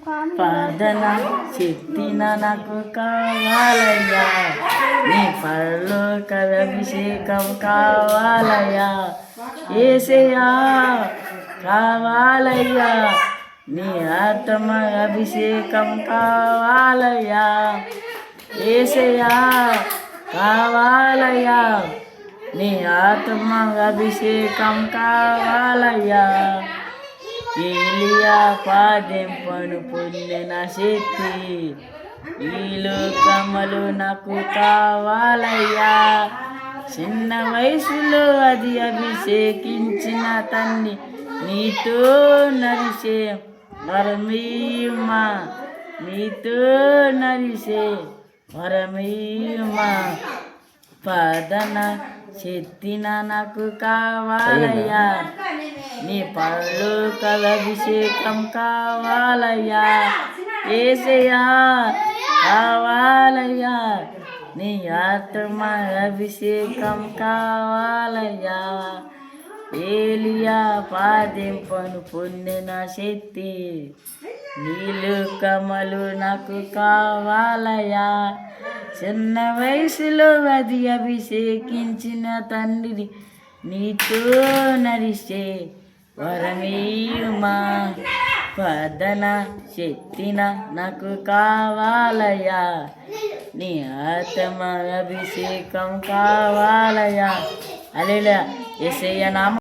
ప్రార్థన శక్తిన నాకు కావాలయ్యా, నీ పరలోక అభిషేకం కావాలయ్యా, యేసయ్యా కావాలయ్యా, నీ ఆత్మ అభిషేకం కావాలయ్యా, యేసయ్యా కావాలయ్యా, నీ ఆత్మ అభిషేకం కావాలయ్యా. ఏలియా పాదెంపను పొందిన శక్తి ఈ లోకములు నాకు కావాలయ్యా, చిన్న వయసులో అది అభిషేకించిన తన్ని నీతో నడిసే వరమీయుమా, నీతో నడిసే వరమీయుమా. ప్రార్థన శక్తిన నాకు కావాలయ్యా, నీ పరలోక అభిషేకం కావాలయ్యా, యేసయ్యా కావాలయ్యా, నీ ఆత్మ అభిషేకం కావాలయ్యా. ఏలియా పాదెంపను పొందిన శక్తి నీళ్ళు కమలు నాకు కావాలయ్యా, చిన్న వయసులో అది అభిషేకించిన తండ్రి నీతో నడిచే వరమీయుమా. ప్రార్థన శక్తిన నాకు కావాలయ్యా, నీ ఆత్మ అభిషేకం కావాలయ్యా. హల్లెలూయా. యేసయ్య నామమున